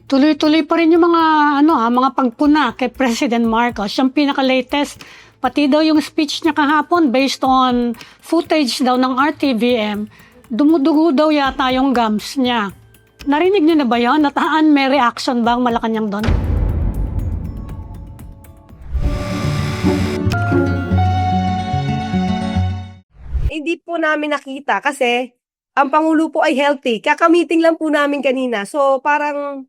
Tuloy-tuloy pa rin yung mga mga pagpuna kay President Marcos. Yung pinaka-latest, pati daw yung speech niya kahapon based on footage daw ng RTVM, dumudugo daw yata yung gums niya. Narinig niyo na ba yun? Nataan may reaction ba ang Malacanang doon? Hindi po namin nakita kasi ang Pangulo po ay healthy. Kakamiting lang po namin kanina. So parang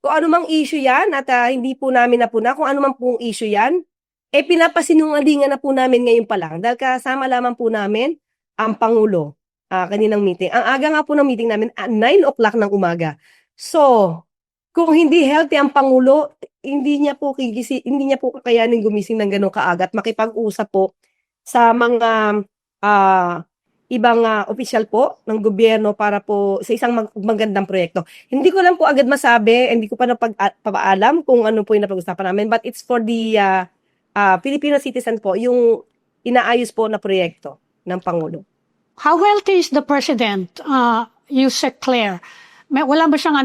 kung ano mang issue yan at hindi po namin napuna, kung ano mang pong issue yan, pinapasinungalingan na po namin ngayon pa lang. Dahil kasama lamang po namin ang Pangulo kaninang meeting. Ang aga nga po ng meeting namin, 9 o'clock ng umaga. So, kung hindi healthy ang Pangulo, hindi niya po kakayanin gumising ng ganong kaaga at makipag-usap po sa mga ibang opisyal po ng gobyerno para po sa isang magandang proyekto. Hindi ko lang po agad masabi, hindi ko pa napapaalam kung ano po yung napag-usapan namin, but it's for the Filipino citizen po, yung inaayos po na proyekto ng Pangulo. How healthy is the President, Yusek Claire? Wala ba siyang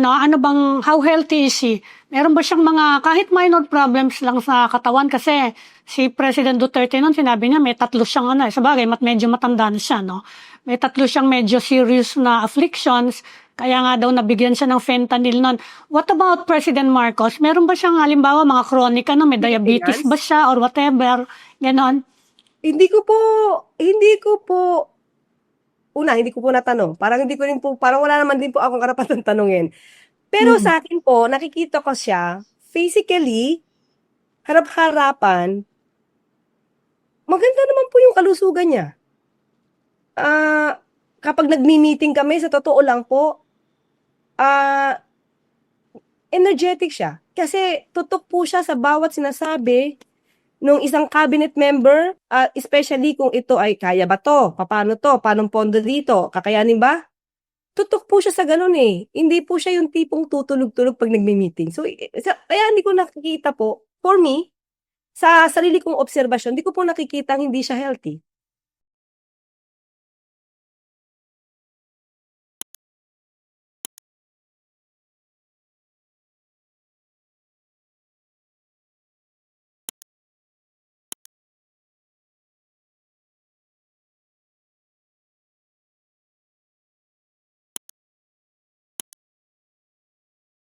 how healthy is he? Meron ba siyang mga kahit minor problems lang sa katawan? Kasi si President Duterte noon sinabi niya may 3 siyang sabagay medyo matanda na siya, no? May 3 siyang medyo serious na afflictions, kaya nga daw nabigyan siya ng fentanyl noon. What about President Marcos? Meron ba siyang halimbawa mga chronic may diabetes ba siya or whatever, ganon? Hindi ko po hindi ko po natanong. Parang wala naman din po akong karapatan tanungin. Pero sa akin po, nakikita ko siya, physically, harap-harapan, maganda naman po yung kalusugan niya. Kapag nagmi-meeting kami, sa totoo lang po, energetic siya. Kasi tutok po siya sa bawat sinasabi nung isang cabinet member, especially kung ito ay kaya ba to? Paano to? Paano pondo dito? Kakayanin ba? Tutok po siya sa ganun eh. Hindi po siya yung tipong tutulog-tulog pag nagmi-meeting. So, kaya hindi ko nakikita po, for me, sa sarili kong obserbasyon, hindi ko po nakikita hindi siya healthy.